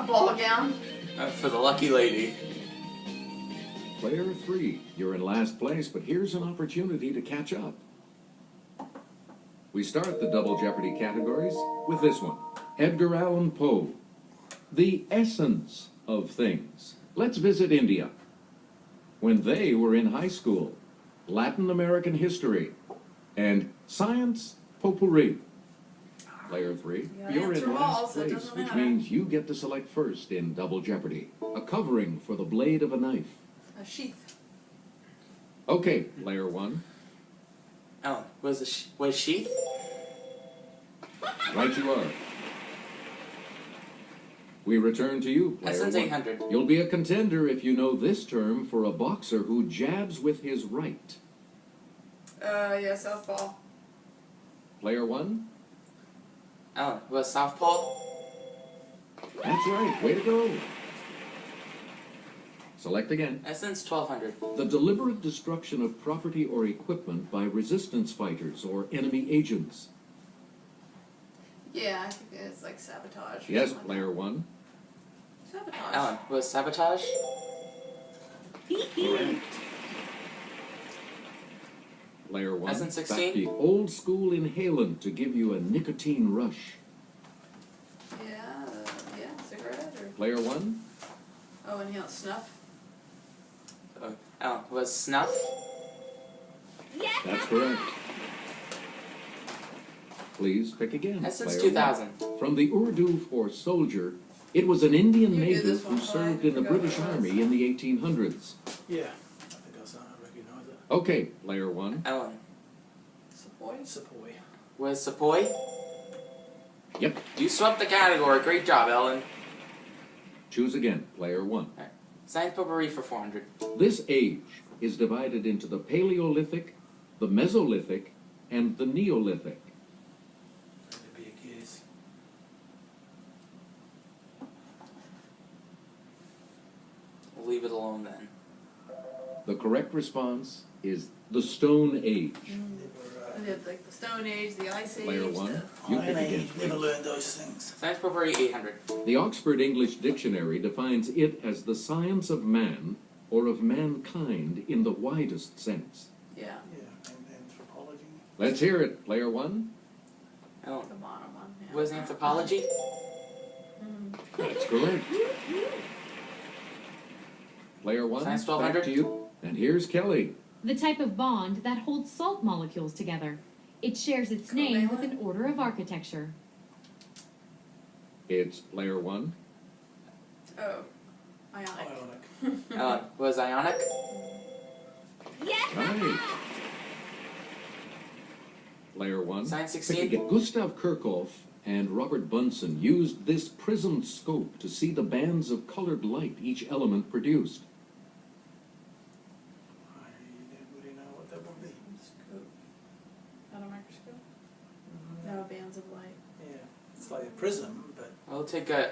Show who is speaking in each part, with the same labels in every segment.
Speaker 1: ball gown.
Speaker 2: For the lucky lady.
Speaker 3: Player 3, you're in last place, but here's an opportunity to catch up. We start the Double Jeopardy categories with this one. Edgar Allan Poe. The essence of things. Let's visit India. When they were in high school. Latin American history. And science potpourri. Player 3, you're in last place, which means you get to select first in Double Jeopardy. A covering for the blade of a knife.
Speaker 1: A sheath.
Speaker 3: Okay, Player 1.
Speaker 2: Ellen, was sheath?
Speaker 3: Right you are. We return to you, Player
Speaker 2: Essence
Speaker 3: 1.
Speaker 2: 800.
Speaker 3: You'll be a contender if you know this term for a boxer who jabs with his right.
Speaker 1: Yeah, southpaw.
Speaker 3: Player 1.
Speaker 2: Ellen, was southpaw?
Speaker 3: That's right. Way to go. Select again.
Speaker 2: Essence 1200.
Speaker 3: The deliberate destruction of property or equipment by resistance fighters or enemy agents.
Speaker 1: Yeah, I think it's like sabotage.
Speaker 3: Yes, Player 1.
Speaker 1: Sabotage.
Speaker 2: Ellen, was sabotage?
Speaker 3: Correct. Player 1.
Speaker 2: Essence 16.
Speaker 3: Back the old school inhalant to give you a nicotine rush.
Speaker 1: Yeah, cigarette or...
Speaker 3: Player 1.
Speaker 1: Oh, inhale snuff.
Speaker 2: Ellen, was snuff?
Speaker 3: That's correct. Please pick again.
Speaker 2: Essence
Speaker 3: Player
Speaker 2: 2000.
Speaker 3: 1. From the Urdu for soldier, it was an Indian
Speaker 1: You knew
Speaker 3: native
Speaker 1: this
Speaker 3: who
Speaker 1: one,
Speaker 3: served
Speaker 1: I
Speaker 3: in the
Speaker 1: forgot
Speaker 3: British
Speaker 1: what it was.
Speaker 3: Army in the 1800s.
Speaker 4: Yeah, I think I recognise it.
Speaker 3: Okay, Player 1.
Speaker 2: Ellen,
Speaker 1: Sepoy.
Speaker 4: Sepoy.
Speaker 2: was sepoy?
Speaker 3: Yep.
Speaker 2: You swept the category. Great job, Ellen.
Speaker 3: Choose again, Player 1.
Speaker 2: Science potpourri for 400.
Speaker 3: This age is divided into the Paleolithic, the Mesolithic, and the Neolithic.
Speaker 4: That'd be a guess.
Speaker 2: We'll leave it alone then.
Speaker 3: The correct response is the Stone Age.
Speaker 1: We did like the Stone Age, the Ice Age.
Speaker 3: Player 1,
Speaker 1: the-
Speaker 3: you pick again.
Speaker 4: Never learned those things.
Speaker 2: Science potpourri 800.
Speaker 3: The Oxford English Dictionary defines it as the science of man or of mankind in the widest sense.
Speaker 1: Yeah,
Speaker 4: Yeah, and anthropology.
Speaker 3: Let's hear it, Player 1.
Speaker 2: Ellen,
Speaker 1: the bottom one. Yeah.
Speaker 2: was anthropology?
Speaker 3: That's correct. Player 1,
Speaker 2: Science
Speaker 3: back
Speaker 2: 1200.
Speaker 3: to you. And here's Kelly.
Speaker 5: The type of bond that holds salt molecules together. It shares its name with an order of architecture.
Speaker 3: It's Player 1.
Speaker 1: Oh, ionic.
Speaker 4: Ionic.
Speaker 2: Ellen, was ionic?
Speaker 3: Right. Player 1.
Speaker 2: Science
Speaker 3: Pick
Speaker 2: 16.
Speaker 3: again. Gustav Kirchhoff and Robert Bunsen used this prism scope to see the bands of colored light each element produced.
Speaker 4: I don't really know what that would be.
Speaker 1: Scope. Not a microscope? No, bands of light.
Speaker 4: Yeah, it's like a prism, but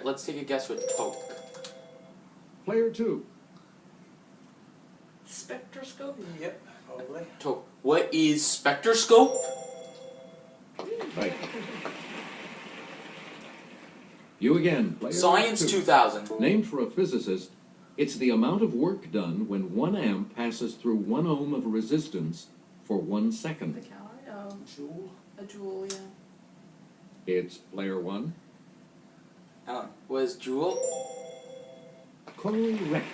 Speaker 2: Let's take a guess with taupe.
Speaker 3: Player 2.
Speaker 1: Spectroscope?
Speaker 4: yep, probably.
Speaker 2: Taupe. What is spectroscope?
Speaker 3: Right. You again, Player
Speaker 2: Science
Speaker 3: 2.
Speaker 2: 2000.
Speaker 3: Named for a physicist, it's the amount of work done when 1 amp passes through 1 ohm of resistance for 1
Speaker 1: The
Speaker 3: second.
Speaker 1: calorie? Oh,
Speaker 4: Joule.
Speaker 1: a joule, yeah.
Speaker 3: It's Player 1.
Speaker 2: Ellen, was joule?
Speaker 3: Correct.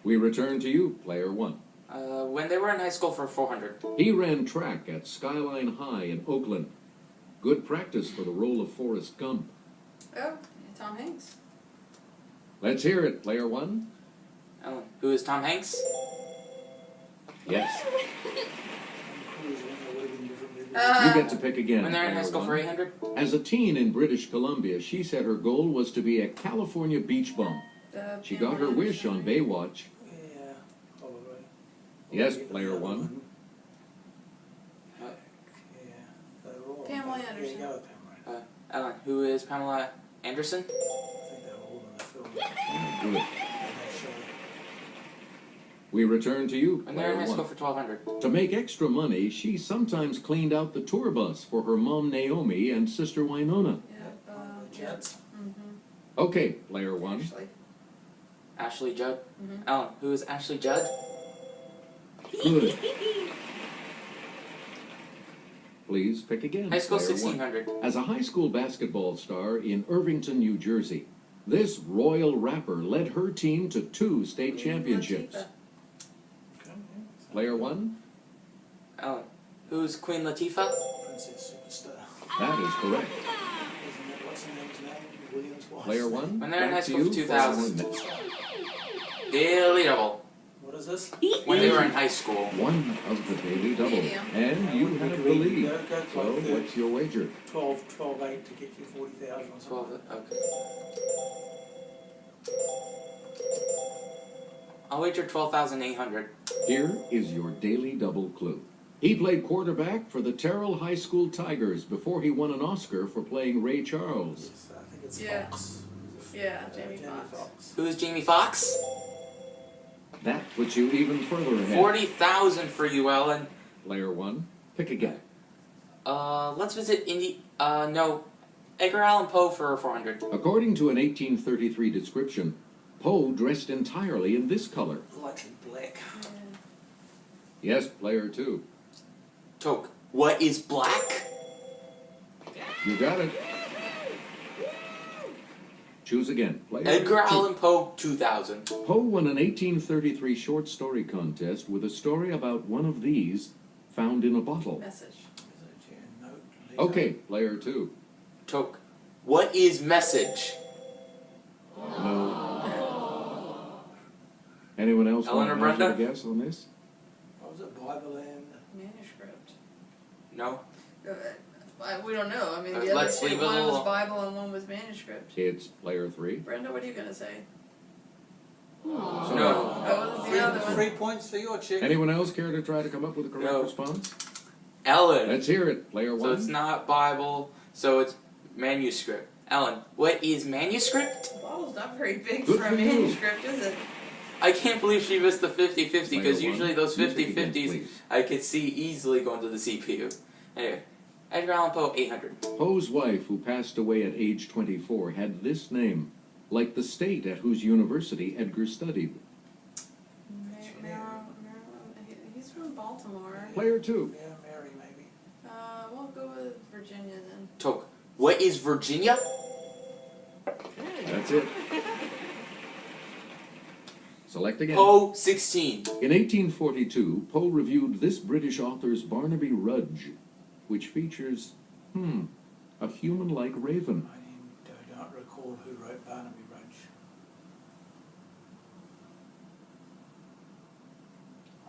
Speaker 3: We return to you, Player 1.
Speaker 2: When they were in high school for 400.
Speaker 3: He ran track at Skyline High in Oakland. Good practice for the role of Forrest Gump.
Speaker 1: Oh, yeah, Tom Hanks.
Speaker 3: Let's hear it, Player 1.
Speaker 2: Ellen, who is Tom Hanks?
Speaker 3: Yes.
Speaker 4: Tom Cruise, I think that would have been different movies.
Speaker 3: You get to pick again,
Speaker 2: When they're in high
Speaker 3: Player
Speaker 2: school
Speaker 3: 1.
Speaker 2: for 800?
Speaker 3: As a teen in British Columbia, she said her goal was to be a California beach bum. She got her wish on Baywatch.
Speaker 4: Yeah, probably.
Speaker 3: Yes,
Speaker 4: Probably
Speaker 3: Player
Speaker 4: the other
Speaker 3: 1.
Speaker 4: Yeah, they're all.
Speaker 1: Pamela
Speaker 4: Yeah,
Speaker 1: Anderson.
Speaker 4: go with Pamela.
Speaker 2: Ellen, who is Pamela Anderson?
Speaker 4: I think they were all in the film.
Speaker 3: Good.
Speaker 4: And that show.
Speaker 3: We return to you,
Speaker 2: When they're in
Speaker 3: Player
Speaker 2: high school
Speaker 3: 1.
Speaker 2: for 1200.
Speaker 3: To make extra money, she sometimes cleaned out the tour bus for her mom Naomi and sister Winona.
Speaker 1: Yeah,
Speaker 4: Jets.
Speaker 3: Okay, player one.
Speaker 1: Actually.
Speaker 2: Ashley Judd.
Speaker 1: Mhm.
Speaker 2: Ellen, who is Ashley Judd?
Speaker 3: Good. Please pick again.
Speaker 2: High school
Speaker 3: player one.
Speaker 2: 1600.
Speaker 3: As a high school basketball star in Irvington, New Jersey, this royal rapper led her team to 2 state championships.
Speaker 1: Latifah.
Speaker 3: Player one,
Speaker 2: Ellen, who's Queen Latifah?
Speaker 4: Princess Superstar.
Speaker 3: that is correct.
Speaker 4: Isn't that what's her name's name? William's wife.
Speaker 3: Player one,
Speaker 2: When they're in
Speaker 3: back
Speaker 2: high
Speaker 3: to
Speaker 2: school
Speaker 3: you
Speaker 2: for
Speaker 3: for
Speaker 2: 2000.
Speaker 3: 1 minute.
Speaker 2: Daily double.
Speaker 4: What is this?
Speaker 2: When they were in high school.
Speaker 3: One of the daily double.
Speaker 1: Medium.
Speaker 3: And you have the lead. So what's your wager?
Speaker 4: 12-8 to get you 40,000 or
Speaker 2: 12.
Speaker 4: something.
Speaker 2: Okay. I'll wager 12,800.
Speaker 3: Here is your daily double clue. He played quarterback for the Terrell High School Tigers before he won an Oscar for playing Ray Charles.
Speaker 4: Yes, I think it's
Speaker 1: Yeah.
Speaker 4: Fox.
Speaker 1: Yeah, Jamie Foxx.
Speaker 2: Who is Jamie Foxx?
Speaker 3: That puts you even further ahead.
Speaker 2: 40,000 for you, Ellen.
Speaker 3: Player one, pick again.
Speaker 2: Let's visit Edgar Allan Poe for 400.
Speaker 3: According to an 1833 description, Poe dressed entirely in this color.
Speaker 4: Likely black.
Speaker 3: Yes, player two.
Speaker 2: Toke, what is black?
Speaker 3: You got it. Choose again. Player
Speaker 2: Edgar
Speaker 3: two.
Speaker 2: Allan Poe, 2000.
Speaker 3: Poe won an 1833 short story contest with a story about one of these found in a bottle.
Speaker 1: Message.
Speaker 4: Is it your note? Letter?
Speaker 3: Okay, player two.
Speaker 2: Toke, what is message?
Speaker 3: No. Anyone else
Speaker 2: Ellen
Speaker 3: want
Speaker 2: or
Speaker 3: to hazard a
Speaker 2: Brenda?
Speaker 3: guess on this?
Speaker 4: What was it? Bible and...
Speaker 1: Manuscript.
Speaker 2: No?
Speaker 1: We don't know. I mean, the
Speaker 2: Let's
Speaker 1: other two,
Speaker 2: leave it
Speaker 1: one was
Speaker 2: alone.
Speaker 1: Bible and one was manuscript.
Speaker 3: It's player three.
Speaker 1: Brenda, what are you going to say?
Speaker 3: So,
Speaker 2: No.
Speaker 1: Oh, what's the other one?
Speaker 4: 3 points for your chick.
Speaker 3: anyone else care to try to come up with a correct
Speaker 2: No.
Speaker 3: response?
Speaker 2: Ellen.
Speaker 3: Let's hear it. Player
Speaker 2: So it's
Speaker 3: one.
Speaker 2: not Bible, so it's manuscript. Ellen, what is manuscript?
Speaker 1: The Bible's not very big
Speaker 3: Good
Speaker 1: for a
Speaker 3: for you.
Speaker 1: manuscript, is it?
Speaker 2: I can't believe she missed the 50-50 because
Speaker 3: Player
Speaker 2: usually
Speaker 3: one.
Speaker 2: those
Speaker 3: Music again,
Speaker 2: 50-50s
Speaker 3: please.
Speaker 2: I could see easily going to the CPU. Anyway, Edgar Allan Poe, 800.
Speaker 3: Poe's wife, who passed away at age 24, had this name, like the state at whose university Edgar studied.
Speaker 1: He's from Baltimore.
Speaker 3: Player two.
Speaker 4: Yeah, Mary maybe.
Speaker 1: We'll go with Virginia then.
Speaker 2: Toke, what is Virginia?
Speaker 3: That's it. Select again.
Speaker 2: Poe, 16.
Speaker 3: In 1842, Poe reviewed this British author's Barnaby Rudge, which features, a human-like raven.
Speaker 4: I don't recall who wrote Barnaby Rudge.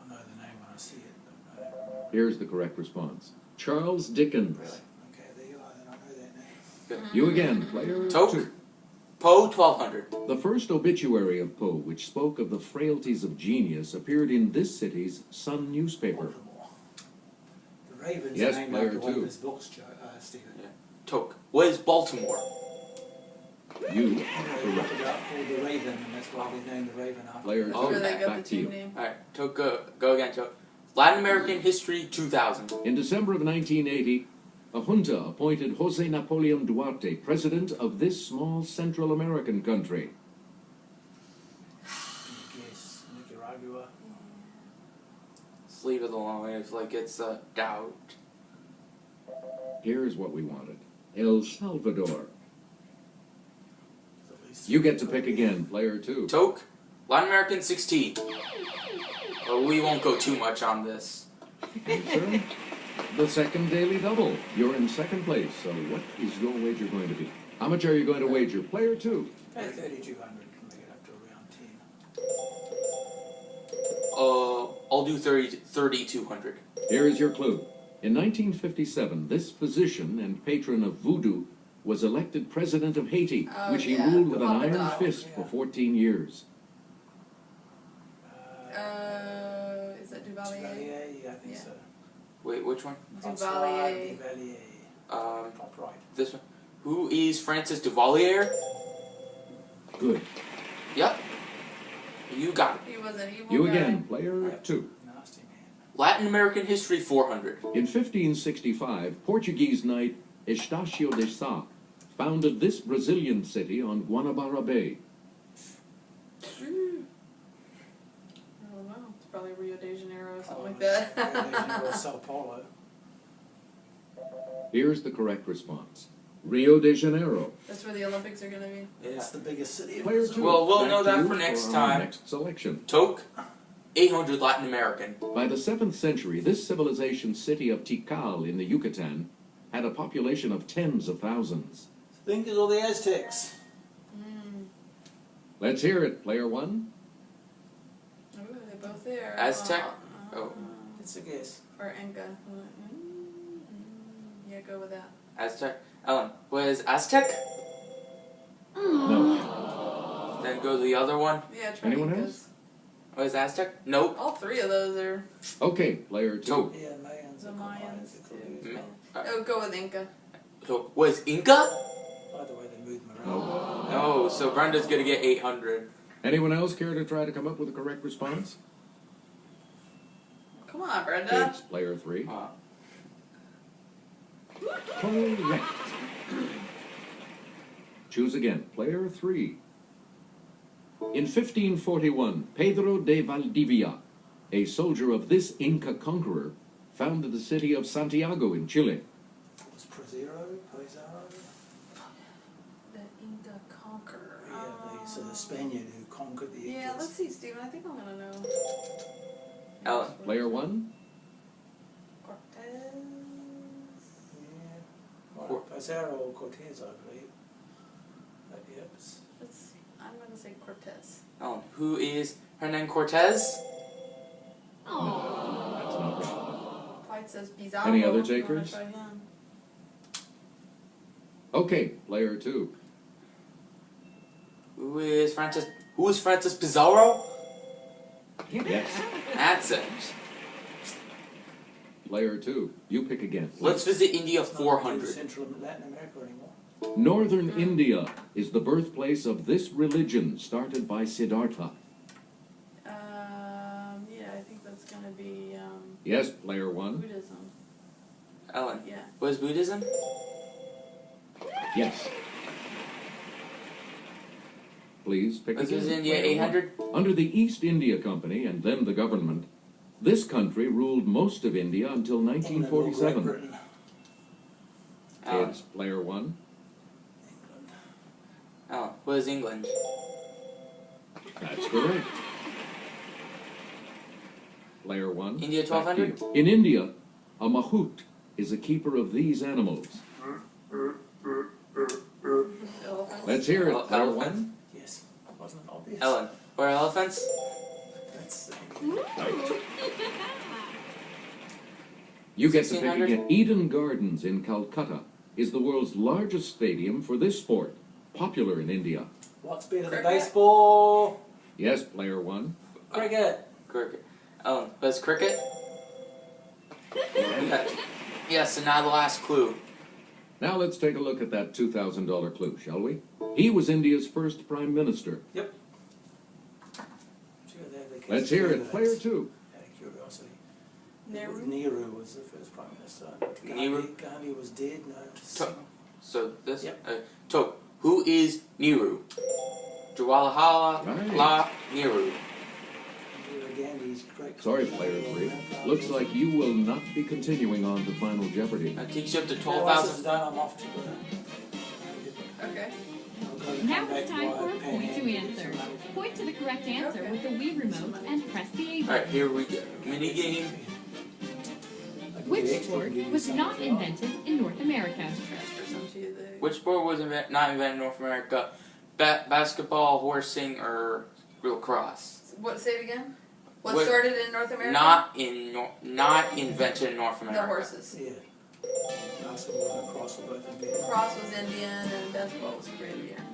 Speaker 4: I know the name when I see it, but I don't remember.
Speaker 3: Here's the correct response. Charles Dickens.
Speaker 4: Really? Okay, there you are, then I know that name.
Speaker 3: You again, player
Speaker 2: Toke.
Speaker 3: two.
Speaker 2: Poe, 1200.
Speaker 3: The first obituary of Poe, which spoke of the frailties of genius, appeared in this city's Sun newspaper.
Speaker 4: Baltimore. The Ravens
Speaker 3: Yes,
Speaker 4: are named
Speaker 3: player
Speaker 4: after one
Speaker 3: two.
Speaker 4: of his books, Stephen.
Speaker 2: Yeah. Toke, what is Baltimore?
Speaker 3: You are
Speaker 4: They
Speaker 3: correct.
Speaker 4: called the Raven, and that's why they named the Raven after
Speaker 3: Player
Speaker 4: him.
Speaker 2: Oh,
Speaker 1: That's where they
Speaker 3: two,
Speaker 1: got
Speaker 3: back
Speaker 1: the
Speaker 3: to you.
Speaker 1: team name.
Speaker 2: Alright, Toke, go again, Toke. Latin American history, 2000.
Speaker 3: In December of 1980, a junta appointed Jose Napoleon Duarte president of this small Central American country.
Speaker 4: Yes, Nicaragua.
Speaker 2: Let's leave it alone if it's a doubt.
Speaker 3: Here's what we wanted. El Salvador.
Speaker 4: At least
Speaker 3: You get to pick again, player two.
Speaker 2: Toke, Latin American, 16. Well, we won't go too much on this.
Speaker 3: Answer. The second daily double. You're in second place, so what is your wager going to be? How much are you going to wager? Player two.
Speaker 4: Pay 3,200 can make it up to around 10.
Speaker 2: I'll do 3,200.
Speaker 3: Here is your clue. In 1957, this physician and patron of voodoo was elected president of Haiti,
Speaker 1: Oh,
Speaker 3: which he
Speaker 1: yeah.
Speaker 3: ruled with an
Speaker 1: Papa
Speaker 3: iron
Speaker 1: Doc.
Speaker 3: fist for 14 years.
Speaker 1: Is that Duvalier?
Speaker 4: Duvalier, yeah, I think
Speaker 1: Yeah.
Speaker 4: so.
Speaker 2: Wait, which one?
Speaker 1: Duvalier.
Speaker 4: Duvalier. Top right.
Speaker 2: This one. Who is Francis Duvalier?
Speaker 3: Good.
Speaker 2: Yep. You got it.
Speaker 1: He was an evil
Speaker 3: You
Speaker 1: guy.
Speaker 3: again, player two.
Speaker 4: Nasty man.
Speaker 2: Latin American history, 400.
Speaker 3: In 1565, Portuguese knight Estácio de Sá founded this Brazilian city on Guanabara Bay?
Speaker 1: I don't know. It's probably Rio de Janeiro or something like that.
Speaker 4: Rio de Janeiro, Sao Paulo.
Speaker 3: Here's the correct response. Rio de Janeiro.
Speaker 1: That's where the Olympics are gonna be.
Speaker 2: Yeah.
Speaker 4: It's the biggest city in
Speaker 3: Player
Speaker 4: Brazil.
Speaker 3: 2.
Speaker 2: Well, we'll
Speaker 3: Back
Speaker 2: know
Speaker 3: to
Speaker 2: that
Speaker 3: you
Speaker 2: for next
Speaker 3: our
Speaker 2: time.
Speaker 3: Next selection.
Speaker 2: Toke, 800 Latin American.
Speaker 3: By the 7th century, this civilization city of Tikal in the Yucatan had a population of tens of thousands.
Speaker 4: Think of all the Aztecs.
Speaker 3: Let's hear it, player 1.
Speaker 1: Ooh, they're both there.
Speaker 2: Aztec? Oh.
Speaker 4: It's a guess.
Speaker 1: Or Inca. Yeah, go with that.
Speaker 2: Aztec. Ellen, was Aztec?
Speaker 3: No.
Speaker 2: Then go to the other one.
Speaker 1: Yeah, try
Speaker 3: Anyone
Speaker 1: Incas.
Speaker 3: else?
Speaker 2: Was Aztec? Nope.
Speaker 1: All three of those are
Speaker 3: Okay, player 2.
Speaker 2: Toke.
Speaker 4: Yeah, Mayans.
Speaker 1: the
Speaker 4: are
Speaker 1: Mayans
Speaker 4: Mayans,
Speaker 1: too.
Speaker 2: Ma-
Speaker 1: Oh, go with Inca.
Speaker 2: So, was Inca?
Speaker 4: By the way, they moved them around.
Speaker 2: No, so Brenda's gonna get 800.
Speaker 3: Anyone else care to try to come up with a correct response?
Speaker 1: Come on, Brenda.
Speaker 3: It's player 3.
Speaker 2: Uh,
Speaker 3: Correct. Choose again, player 3. In 1541, Pedro de Valdivia, a soldier of this Inca conqueror, founded the city of Santiago in Chile.
Speaker 4: Was Pizarro?
Speaker 1: The Inca conqueror.
Speaker 4: Yeah, so the Spaniard who conquered the Incas.
Speaker 1: Yeah, let's see, Steven. I think I'm gonna know.
Speaker 2: Ellen.
Speaker 3: Player 1.
Speaker 1: Cortez.
Speaker 4: Yeah. Well, Pizarro or Cortez, I believe. Yep.
Speaker 1: I'm gonna say Cortez.
Speaker 2: Ellen, who is Hernan Cortez?
Speaker 5: Oh.
Speaker 3: That's not right.
Speaker 1: Clyde says Pizarro.
Speaker 3: Any other
Speaker 1: if you wanna
Speaker 3: takers?
Speaker 1: try him.
Speaker 3: Okay, player 2.
Speaker 2: Who is Francis Pizarro?
Speaker 3: Yes.
Speaker 2: That's it.
Speaker 3: Player 2. You pick again.
Speaker 2: Let's visit India
Speaker 4: It's not
Speaker 2: 400.
Speaker 4: Central Latin America anymore.
Speaker 3: Northern India is the birthplace of this religion started by Siddhartha.
Speaker 1: Yeah, I think that's gonna be
Speaker 3: Yes, player 1.
Speaker 1: Buddhism.
Speaker 2: Ellen,
Speaker 1: Yeah.
Speaker 2: was Buddhism?
Speaker 3: Yes. Please pick
Speaker 2: Let's
Speaker 3: again.
Speaker 2: visit India
Speaker 3: player
Speaker 2: 800.
Speaker 3: 1. Under the East India Company and then the government, this country ruled most of India until
Speaker 4: England or Great
Speaker 3: 1947.
Speaker 4: Britain.
Speaker 2: Ellen,
Speaker 3: It's player 1.
Speaker 4: England.
Speaker 2: Ellen, was England?
Speaker 3: That's correct. Player 1.
Speaker 2: India
Speaker 3: back to
Speaker 2: 1200?
Speaker 3: you. In India, a mahout is a keeper of these animals.
Speaker 1: Elephants.
Speaker 3: Let's hear it. Player
Speaker 2: Elephant?
Speaker 3: 1.
Speaker 4: Yes. Wasn't it obvious?
Speaker 2: Ellen, were elephants?
Speaker 4: That's
Speaker 3: You get to pick
Speaker 2: 1600?
Speaker 3: again. Eden Gardens in Calcutta is the world's largest stadium for this sport, popular in India.
Speaker 4: What's better than
Speaker 1: Cricket?
Speaker 4: baseball?
Speaker 3: Yes, player 1.
Speaker 4: Cricket.
Speaker 2: Cricket. Ellen, was cricket? Yes, and now the last clue.
Speaker 3: Now let's take a look at that $2,000 clue, shall we? He was India's first prime minister.
Speaker 4: Yep. Sure, they have the
Speaker 3: Let's hear it.
Speaker 4: candidates.
Speaker 3: Player 2.
Speaker 4: Out of curiosity.
Speaker 1: Nehru?
Speaker 4: Nehru was the first prime minister.
Speaker 2: Nehru?
Speaker 4: Gandhi was dead. No.
Speaker 2: So this,
Speaker 4: Yep.
Speaker 2: Toke, who is Nehru? Jawaharlal
Speaker 3: Right.
Speaker 2: Nehru.
Speaker 4: Gandhi's great.
Speaker 3: Sorry, player 3. Looks like you will not be continuing on to Final Jeopardy.
Speaker 2: That takes you up to
Speaker 4: Once
Speaker 2: 12,000.
Speaker 4: it's done, I'm off to
Speaker 1: Okay.
Speaker 5: Now it's time for a point to answer. Point to the correct answer with the Wii remote and press the A
Speaker 2: Alright,
Speaker 5: button.
Speaker 2: here we go. Mini game.
Speaker 5: Which sport was not invented in North America?
Speaker 1: Transfer some to the.
Speaker 2: Which sport was not invented in North America? Basketball, horsing, or lacrosse?
Speaker 1: What? Say it again. What
Speaker 2: What-
Speaker 1: started in North America?
Speaker 2: Not invented in North
Speaker 1: The
Speaker 2: America.
Speaker 1: horses.
Speaker 4: Yeah. Basketball and lacrosse were both invented.
Speaker 1: Cross was Indian and basketball was created here.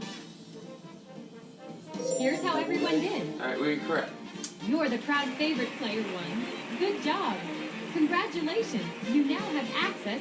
Speaker 5: Here's how everyone did.
Speaker 2: Alright, we were correct.
Speaker 5: You're the crowd favorite, player 1. Good job. Congratulations. You now have access